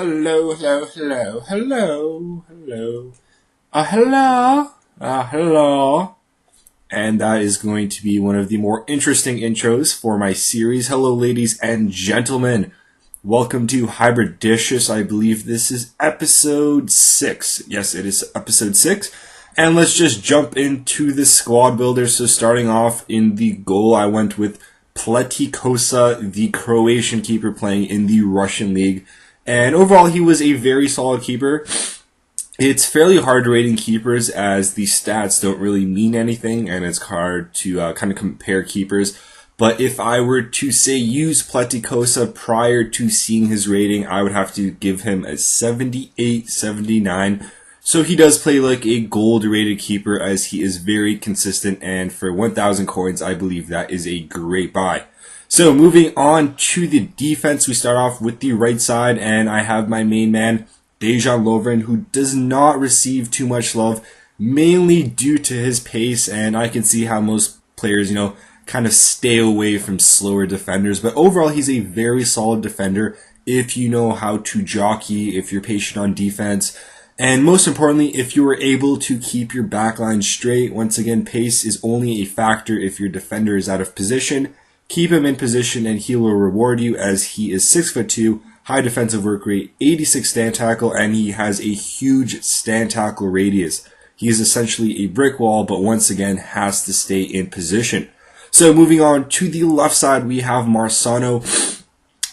hello, hello, hello, hello, hello, hello, hello. And that is going to be one of the more interesting intros for my series. Hello, ladies and gentlemen. Welcome to Hybridicious. I believe this is episode 6. Yes, it is episode 6. And let's just jump into the squad builder. So starting off in the goal, I went with Hybridicious, the Croatian keeper playing in the Russian league. And overall, he was a very solid keeper. It's fairly hard rating keepers as the stats don't really mean anything, and it's hard to kind of compare keepers. But if I were to say use Hybridicious prior to seeing his rating, I would have to give him a 78, 79. So he does play like a gold rated keeper as he is very consistent, and for 1,000 coins, I believe that is a great buy. So moving on to the defense, we start off with the right side, and I have my main man, Dejan Lovren, who does not receive too much love, mainly due to his pace, and I can see how most players, kind of stay away from slower defenders. But overall, he's a very solid defender if you know how to jockey, if you're patient on defense, and most importantly, if you are able to keep your backline straight. Once again, pace is only a factor if your defender is out of position. Keep him in position and he will reward you, as he is 6'2", high defensive work rate, 86 stand tackle, and he has a huge stand tackle radius. He is essentially a brick wall, but once again has to stay in position. So moving on to the left side, we have Marçano.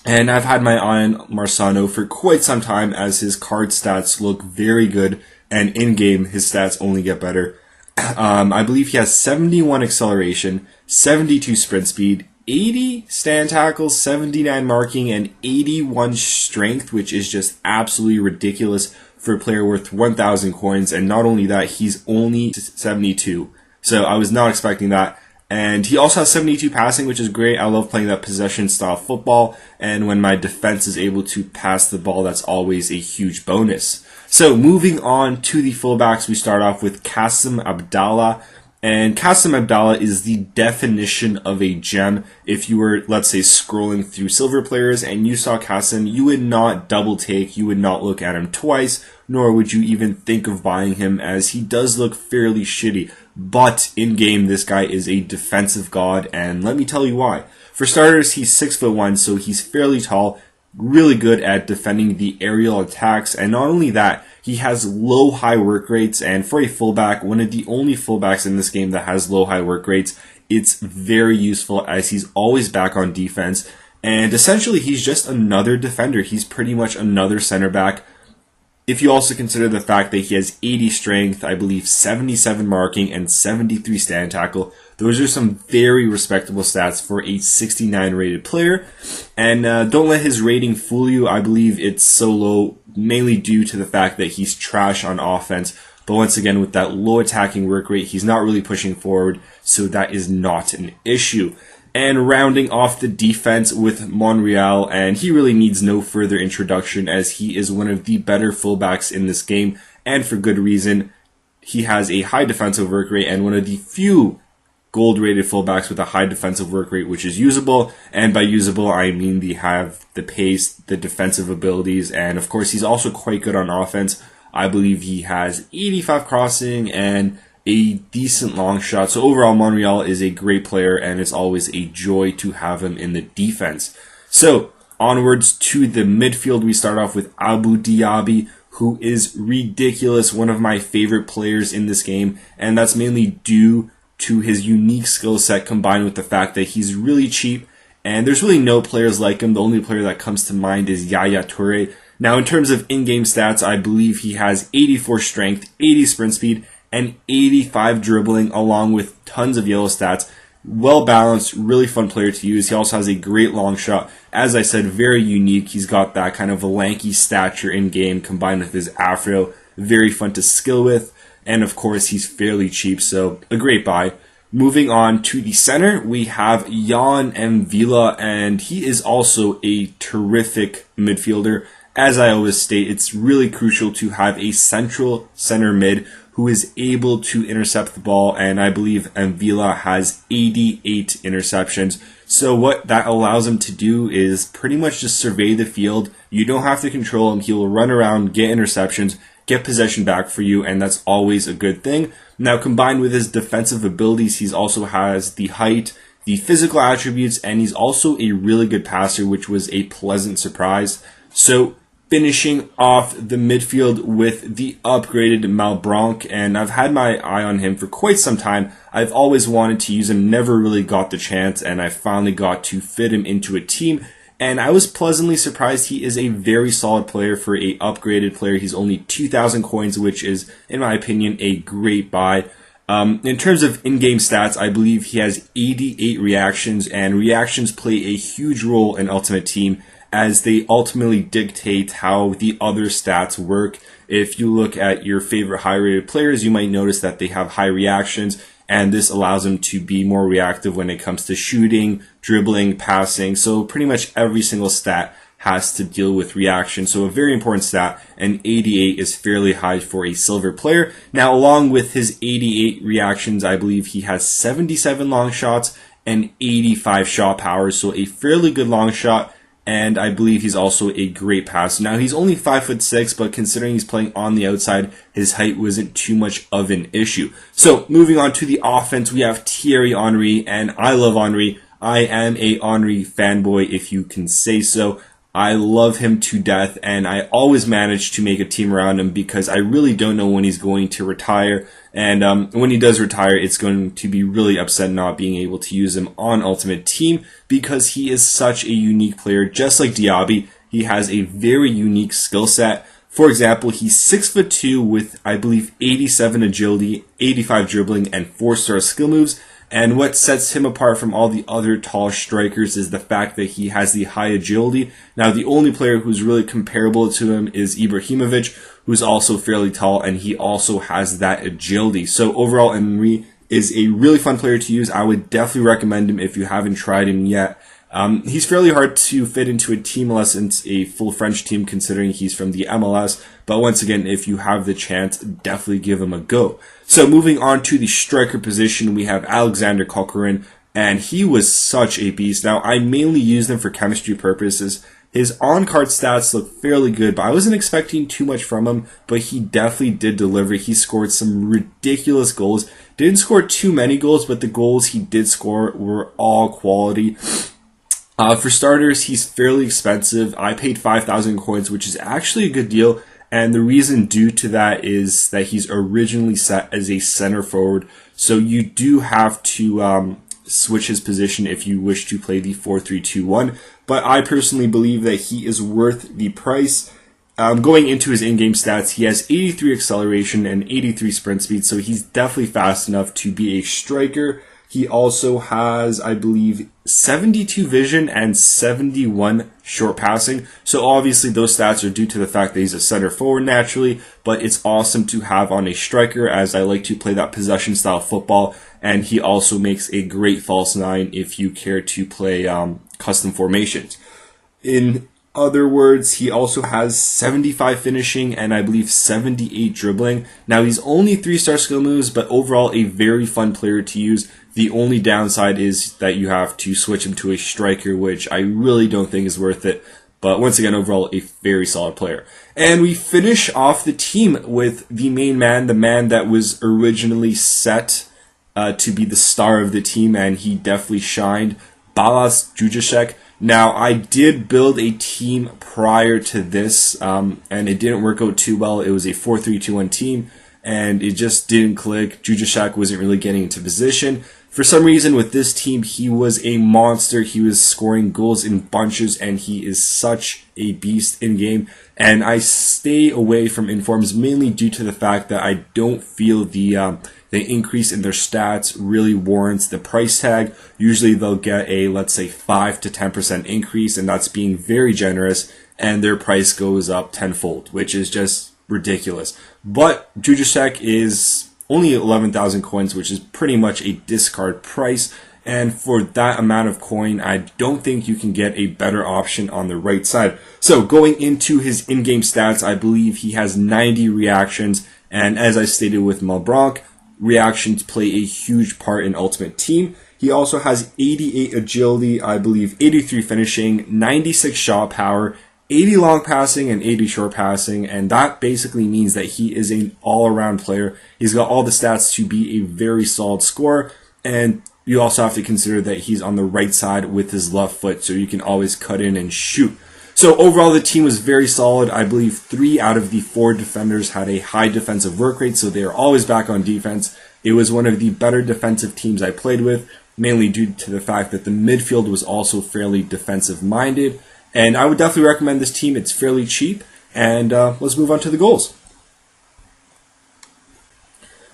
And I've had my eye on Marçano for quite some time, as his card stats look very good, and in-game his stats only get better. I believe he has 71 acceleration, 72 sprint speed, 80 stand tackles, 79 marking, and 81 strength, which is just absolutely ridiculous for a player worth 1,000 coins. And not only that, he's only 72. So I was not expecting that. And he also has 72 passing, which is great. I love playing that possession style football. And when my defense is able to pass the ball, that's always a huge bonus. So moving on to the fullbacks, we start off with Kasim Abdallah. And Kasim Abdallah is the definition of a gem. If you were, let's say, scrolling through silver players and you saw Kasim, you would not double take, you would not look at him twice, nor would you even think of buying him, as he does look fairly shitty. But in game, this guy is a defensive god, and let me tell you why. For starters, he's 6'1", so he's fairly tall, really good at defending the aerial attacks, and not only that, he has low-high work rates, and for a fullback, one of the only fullbacks in this game that has low-high work rates, it's very useful as he's always back on defense, and essentially he's just another defender. He's pretty much another center back. If you also consider the fact that he has 80 strength, I believe 77 marking, and 73 stand tackle, those are some very respectable stats for a 69 rated player. And don't let his rating fool you. I believe it's so low mainly due to the fact that he's trash on offense. But once again, with that low attacking work rate, he's not really pushing forward, so that is not an issue. And rounding off the defense with Monreal, and he really needs no further introduction as he is one of the better fullbacks in this game, and for good reason. He has a high defensive work rate and one of the few gold-rated fullbacks with a high defensive work rate, which is usable. And by usable, I mean they have the pace, the defensive abilities, and of course he's also quite good on offense. I believe he has 85 crossing and a decent long shot. So overall, Monreal is a great player, and it's always a joy to have him in the defense. So onwards to the midfield, we start off with Abu Diaby, who is ridiculous, one of my favorite players in this game, and that's mainly due to his unique skill set combined with the fact that he's really cheap, and there's really no players like him. The only player that comes to mind is Yaya Toure. Now, in terms of in-game stats, I believe he has 84 strength, 80 sprint speed, and 85 dribbling, along with tons of yellow stats. Well balanced, really fun player to use. He also has a great long shot. As I said, very unique. He's got that kind of a lanky stature in game combined with his afro. Very fun to skill with. And of course, he's fairly cheap, so a great buy. Moving on to the center, we have Jan M'Vila, and he is also a terrific midfielder, as I always state, it's really crucial to have a central center mid who is able to intercept the ball, and I believe Mvila has 88 interceptions. So what that allows him to do is pretty much just survey the field. You don't have to control him. He will run around, get interceptions, get possession back for you, and that's always a good thing. Now, combined with his defensive abilities, he also has the height, the physical attributes, and he's also a really good passer, which was a pleasant surprise. So finishing off the midfield with the upgraded Malbranc, and I've had my eye on him for quite some time. I've always wanted to use him, never really got the chance, and I finally got to fit him into a team, and I was pleasantly surprised. He is a very solid player for a upgraded player. He's only 2,000 coins, which is, in my opinion, a great buy. In terms of in-game stats, I believe he has 88 reactions, and reactions play a huge role in Ultimate Team, as they ultimately dictate how the other stats work. If you look at your favorite high-rated players, you might notice that they have high reactions, and this allows them to be more reactive when it comes to shooting, dribbling, passing. So pretty much every single stat has to deal with reaction. So a very important stat, and 88 is fairly high for a silver player. Now, along with his 88 reactions, I believe he has 77 long shots and 85 shot power, so a fairly good long shot. And I believe he's also a great passer. Now, he's only 5'6", but considering he's playing on the outside, his height wasn't too much of an issue. So, moving on to the offense, we have Thierry Henry, and I love Henry. I am a Henry fanboy, if you can say so. I love him to death, and I always manage to make a team around him because I really don't know when he's going to retire. And when he does retire, it's going to be really upset not being able to use him on Ultimate Team because he is such a unique player. Just like Diaby, he has a very unique skill set. For example, he's 6'2" with, I believe, 87 agility, 85 dribbling, and 4-star skill moves. And what sets him apart from all the other tall strikers is the fact that he has the high agility. Now, the only player who's really comparable to him is Ibrahimovic, who's also fairly tall, and he also has that agility. So overall, Henry is a really fun player to use. I would definitely recommend him if you haven't tried him yet. He's fairly hard to fit into a team unless it's a full French team, considering he's from the MLS. But once again, if you have the chance, definitely give him a go. So moving on to the striker position, we have Alexander Kokorin, and he was such a beast. Now, I mainly used him for chemistry purposes. His on-card stats look fairly good, but I wasn't expecting too much from him, but he definitely did deliver. He scored some ridiculous goals. Didn't score too many goals, but the goals he did score were all quality. For starters, he's fairly expensive. I paid 5,000 coins, which is actually a good deal. And the reason due to that is that he's originally set as a center forward. So you do have to switch his position if you wish to play the 4-3-2-1. But I personally believe that he is worth the price. Going into his in-game stats, he has 83 acceleration and 83 sprint speed. So he's definitely fast enough to be a striker. He also has, I believe, 72 vision and 71 short passing. So obviously those stats are due to the fact that he's a center forward naturally, but it's awesome to have on a striker as I like to play that possession style football. And he also makes a great false nine if you care to play custom formations. In other words, he also has 75 finishing and I believe 78 dribbling. Now he's only 3-star skill moves, but overall a very fun player to use. The only downside is that you have to switch him to a striker, which I really don't think is worth it. But once again, overall, a very solid player. And we finish off the team with the main man, the man that was originally set to be the star of the team, and he definitely shined, Balázs Južíšek. Now, I did build a team prior to this, and it didn't work out too well. It was a 4-3-2-1 team, and it just didn't click. Južíšek wasn't really getting into position. For some reason, with this team, he was a monster. He was scoring goals in bunches, and he is such a beast in-game. And I stay away from informs mainly due to the fact that I don't feel the increase in their stats really warrants the price tag. Usually they'll get a, let's say, 5 to 10% increase, and that's being very generous, and their price goes up tenfold, which is just ridiculous. But Južíšek is only 11,000 coins, which is pretty much a discard price. And for that amount of coin, I don't think you can get a better option on the right side. So going into his in-game stats, I believe he has 90 reactions. And as I stated with Malbranc, reactions play a huge part in Ultimate Team. He also has 88 agility, I believe 83 finishing, 96 shot power, 80 long passing, and 80 short passing. And that basically means that he is an all-around player. He's got all the stats to be a very solid scorer. And you also have to consider that he's on the right side with his left foot, so you can always cut in and shoot. So overall, the team was very solid. I believe 3 out of the 4 defenders had a high defensive work rate, so they are always back on defense. It was one of the better defensive teams I played with, mainly due to the fact that the midfield was also fairly defensive-minded. And I would definitely recommend this team. It's fairly cheap. And let's move on to the goals.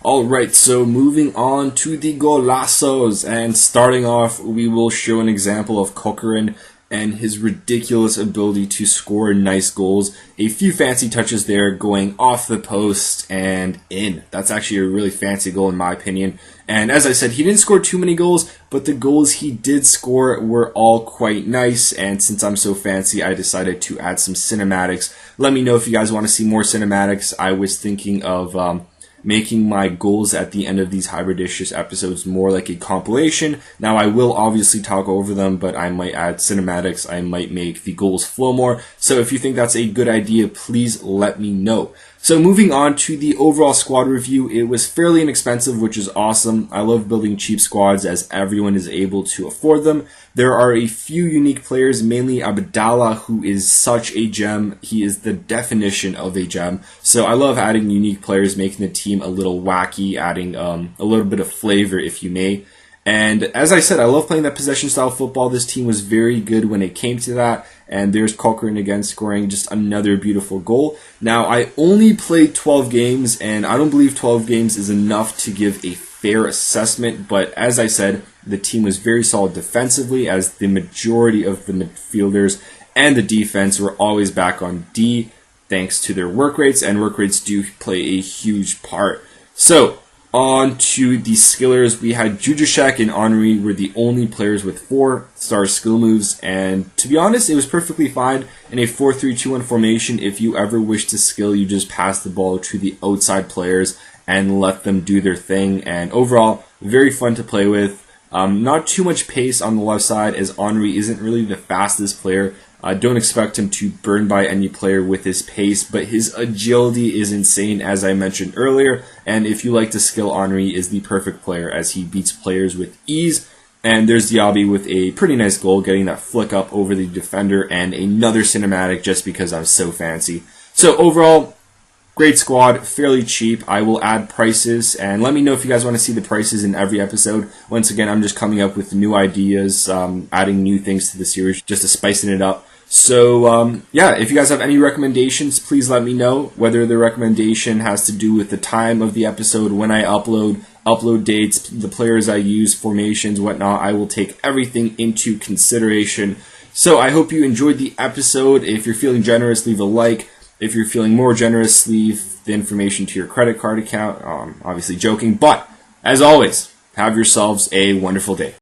Alright, so moving on to the golazos, and starting off, we will show an example of Kokorin and his ridiculous ability to score nice goals. A few fancy touches there, going off the post and in. That's actually a really fancy goal in my opinion. And as I said, he didn't score too many goals, but the goals he did score were all quite nice. And since I'm so fancy, I decided to add some cinematics. Let me know if you guys want to see more cinematics. I was thinking of making my goals at the end of these Hybridicious episodes more like a compilation. Now, I will obviously talk over them, but I might add cinematics. I might make the goals flow more. So if you think that's a good idea, please let me know. So moving on to the overall squad review, it was fairly inexpensive, which is awesome. I love building cheap squads as everyone is able to afford them. There are a few unique players, mainly Abdallah, who is such a gem. He is the definition of a gem. So I love adding unique players, making the team a little wacky, adding a little bit of flavor, if you may. And as I said, I love playing that possession style football. This team was very good when it came to that. And there's Kokorin again scoring just another beautiful goal. Now, I only played 12 games, and I don't believe 12 games is enough to give a fair assessment. But as I said, the team was very solid defensively, as the majority of the midfielders and the defense were always back on D, thanks to their work rates. And work rates do play a huge part. So, on to the skillers. We had Jujashek and Henry were the only players with 4-star skill moves, and to be honest, it was perfectly fine in a 4-3-2-1 formation. If you ever wish to skill, you just pass the ball to the outside players and let them do their thing, and overall, very fun to play with. Not too much pace on the left side, as Henry isn't really the fastest player. Don't expect him to burn by any player with his pace, but his agility is insane, as I mentioned earlier. And if you like to skill, Henry is the perfect player, as he beats players with ease. And there's Diaby with a pretty nice goal, getting that flick up over the defender, and another cinematic just because I'm so fancy. So overall, great squad, fairly cheap. I will add prices, and let me know if you guys want to see the prices in every episode. Once again, I'm just coming up with new ideas, adding new things to the series, just to spicing it up. So, yeah, if you guys have any recommendations, please let me know. Whether the recommendation has to do with the time of the episode, when I upload dates, the players I use, formations, whatnot, I will take everything into consideration. So I hope you enjoyed the episode. If you're feeling generous, leave a like. If you're feeling more generous, leave the information to your credit card account. Obviously joking, but as always, have yourselves a wonderful day.